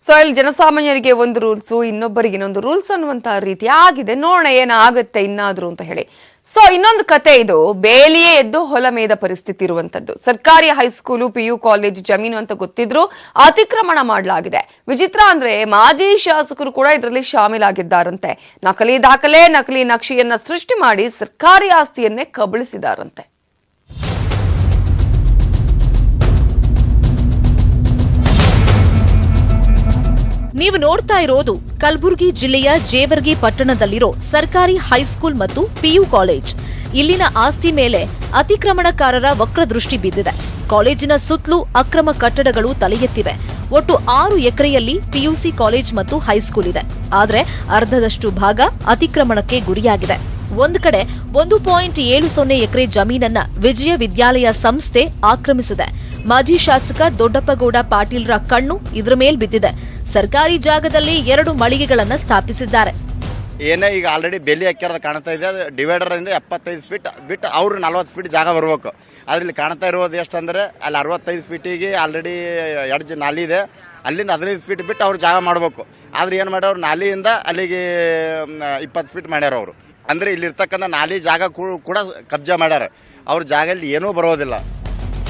So ಇಲ್ಲಿ ಜನಸಾಮಾನ್ಯರಿಗೆ ಒಂದು ರೂಲ್ಸ್, ಇನ್ನೊಬ್ಬರಿಗೆ ಇನ್ನೊಂದು ರೂಲ್ಸ್ ಅನ್ನುವಂತ ರೀತಿ ಆಗಿದೆ. ನೋಡೋಣ ಏನಾಗುತ್ತೆ ಇನ್ನಾದ್ರೂ ಅಂತ ಹೇಳಿ. ಸೊ ಇನ್ನೊಂದು ಕತೆ, ಇದು ಬೇಲಿಯೇ ಎದ್ದು ಹೊಲ ಮೇದ ಪರಿಸ್ಥಿತಿ ಇರುವಂತದ್ದು. ಸರ್ಕಾರಿ ಹೈಸ್ಕೂಲು, PU ಕಾಲೇಜ್ ಜಮೀನು ಅಂತ ಗೊತ್ತಿದ್ರು ಅತಿಕ್ರಮಣ ಮಾಡಲಾಗಿದೆ. ವಿಚಿತ್ರ ಅಂದ್ರೆ ಮಾಜಿ ಶಾಸಕರು ಕೂಡ ಇದರಲ್ಲಿ ಶಾಮೀಲಾಗಿದ್ದಾರಂತೆ. ನಕಲಿ ದಾಖಲೆ, ನಕಲಿ ನಕ್ಷೆಯನ್ನ ಸೃಷ್ಟಿ ಮಾಡಿ ಸರ್ಕಾರಿ ಆಸ್ತಿಯನ್ನೇ ಕಬಳಿಸಿದಾರಂತೆ. ನೀವು ನೋಡ್ತಾ ಇರೋದು ಕಲಬುರಗಿ ಜಿಲ್ಲೆಯ ಜೇವರ್ಗಿ ಪಟ್ಟಣದಲ್ಲಿರೋ ಸರ್ಕಾರಿ ಹೈಸ್ಕೂಲ್ ಮತ್ತು PU ಕಾಲೇಜ್. ಇಲ್ಲಿನ ಆಸ್ತಿ ಮೇಲೆ ಅತಿಕ್ರಮಣಕಾರರ ವಕ್ರದೃಷ್ಟಿ ಬಿದ್ದಿದೆ. ಕಾಲೇಜಿನ ಸುತ್ತಲೂ ಅಕ್ರಮ ಕಟ್ಟಡಗಳು ತಲೆ ಎತ್ತಿವೆ. ಒಟ್ಟು 6 ಎಕರೆಯಲ್ಲಿ PUC ಕಾಲೇಜ್ ಮತ್ತು ಹೈಸ್ಕೂಲ್ ಇದೆ. ಆದರೆ ಅರ್ಧದಷ್ಟು ಭಾಗ ಅತಿಕ್ರಮಣಕ್ಕೆ ಗುರಿಯಾಗಿದೆ. ಒಂದು ಕಡೆ 1.70 ಎಕರೆ ಜಮೀನನ್ನ ವಿಜಯ ವಿದ್ಯಾಲಯ ಸಂಸ್ಥೆ ಆಕ್ರಮಿಸಿದೆ. ಮಾಜಿ ಶಾಸಕ ದೊಡ್ಡಪ್ಪಗೌಡ ಪಾಟೀಲ್ರ ಕಣ್ಣು ಇದರ ಮೇಲ್ ಬಿದ್ದಿದೆ. ಸರ್ಕಾರಿ ಜಾಗದಲ್ಲಿ 2 ಮಳಿಗೆಗಳನ್ನ ಸ್ಥಾಪಿಸಿದ್ದಾರೆ. ಏನೇ ಈಗ ಆಲ್ರೆಡಿ ಬೇಲಿ ಹಾಕ್ಯಾರದ ಕಾಣ್ತಾ ಇದೆ. ಡಿವೈಡರ್ ಇಂದ 75 ಫೀಟ್ ಬಿಟ್ಟು ಅವ್ರು 40 ಫೀಟ್ ಜಾಗ ಬರಬೇಕು. ಅದ್ರಲ್ಲಿ ಕಾಣ್ತಾ ಇರೋದು ಎಷ್ಟು ಅಂದ್ರೆ ಅಲ್ಲಿ 65 ಫೀಟಿಗೆ ಆಲ್ರೆಡಿ ಎಡ್ಜ್ ನಾಲಿ ಇದೆ. ಅಲ್ಲಿಂದ 15 ಫೀಟ್ ಬಿಟ್ಟು ಅವ್ರು ಜಾಗ ಮಾಡಬೇಕು. ಆದ್ರೆ ಏನು ಮಾಡ್ಯಾವ್ರು, ನಾಲಿಯಿಂದ ಅಲ್ಲಿಗೆ 20 ಫೀಟ್ ಮಾಡ್ಯಾರ ಅವರು. ಅಂದ್ರೆ ಇಲ್ಲಿರ್ತಕ್ಕಂಥ ನಾಲಿ ಜಾಗ ಕೂಡ ಕಬ್ಜಾ ಮಾಡ್ಯಾರ. ಅವ್ರ ಜಾಗದಲ್ಲಿ ಏನೂ ಬರೋದಿಲ್ಲ.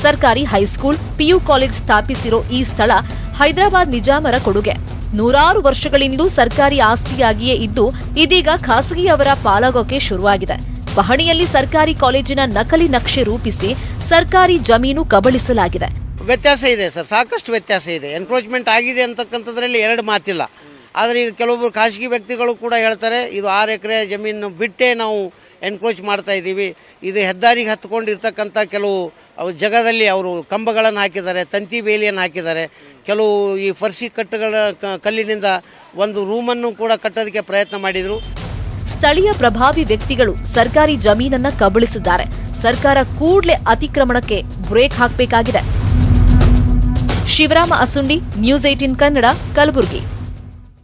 ಸರ್ಕಾರಿ ಹೈಸ್ಕೂಲ್, PU ಕಾಲೇಜ್ ಸ್ಥಾಪಿಸಿರೋ ಈ ಸ್ಥಳ ಹೈದರಾಬಾದ್ ನಿಜಾಮರ ಕೊಡುಗೆ. 100 ವರ್ಷಗಳಿಂದಲೂ ಸರ್ಕಾರಿ ಆಸ್ತಿಯಾಗಿಯೇ ಇದ್ದು ಇದೀಗ ಖಾಸಗಿಯವರ ಪಾಲಾಗೋಕೆ ಶುರುವಾಗಿದೆ. ಪಹಣಿಯಲ್ಲಿ ಸರ್ಕಾರಿ ಕಾಲೇಜಿನ ನಕಲಿ ನಕ್ಷೆ ರೂಪಿಸಿ ಸರ್ಕಾರಿ ಜಮೀನು ಕಬಳಿಸಲಾಗಿದೆ. ವ್ಯತ್ಯಾಸ ಇದೆ ಸರ್, ಸಾಕಷ್ಟು ವ್ಯತ್ಯಾಸ ಇದೆ. ಎನ್ಕ್ರೋಚ್ಮೆಂಟ್ ಆಗಿದೆ ಅಂತಕ್ಕಂಥದ್ರಲ್ಲಿ 2 ಮಾತಿಲ್ಲ. ಆದರೆ ಈಗ ಕೆಲವೊಬ್ಬರು ಖಾಸಗಿ ವ್ಯಕ್ತಿಗಳು ಕೂಡ ಹೇಳ್ತಾರೆ, ಇದು 6 ಎಕರೆ ಜಮೀನು ಬಿಟ್ಟೇ ನಾವು ಎನ್ಕ್ರೋಚ್ ಮಾಡ್ತಾ ಇದ್ದೀವಿ. ಇದು ಹೆದ್ದಾರಿಗೆ ಹತ್ಕೊಂಡಿರ್ತಕ್ಕಂಥ ಕೆಲವು ಜಾಗದಲ್ಲಿ ಅವರು ಕಂಬಗಳನ್ನು ಹಾಕಿದ್ದಾರೆ, ತಂತಿ ಬೇಲಿಯನ್ನು ಹಾಕಿದ್ದಾರೆ. ಕೆಲವು ಈ ಫರ್ಸಿ ಕಟ್ಟುಗಳ ಕಲ್ಲಿನಿಂದ ಒಂದು ರೂಮನ್ನು ಕೂಡ ಕಟ್ಟೋದಕ್ಕೆ ಪ್ರಯತ್ನ ಮಾಡಿದರು. ಸ್ಥಳೀಯ ಪ್ರಭಾವಿ ವ್ಯಕ್ತಿಗಳು ಸರ್ಕಾರಿ ಜಮೀನನ್ನ ಕಬಳಿಸಿದ್ದಾರೆ. ಸರ್ಕಾರ ಕೂಡಲೇ ಅತಿಕ್ರಮಣಕ್ಕೆ ಬ್ರೇಕ್ ಹಾಕಬೇಕಾಗಿದೆ. ಶಿವರಾಮ ಅಸುಂಡಿ, ನ್ಯೂಸ್ 18 ಕನ್ನಡ, ಕಲಬುರಗಿ.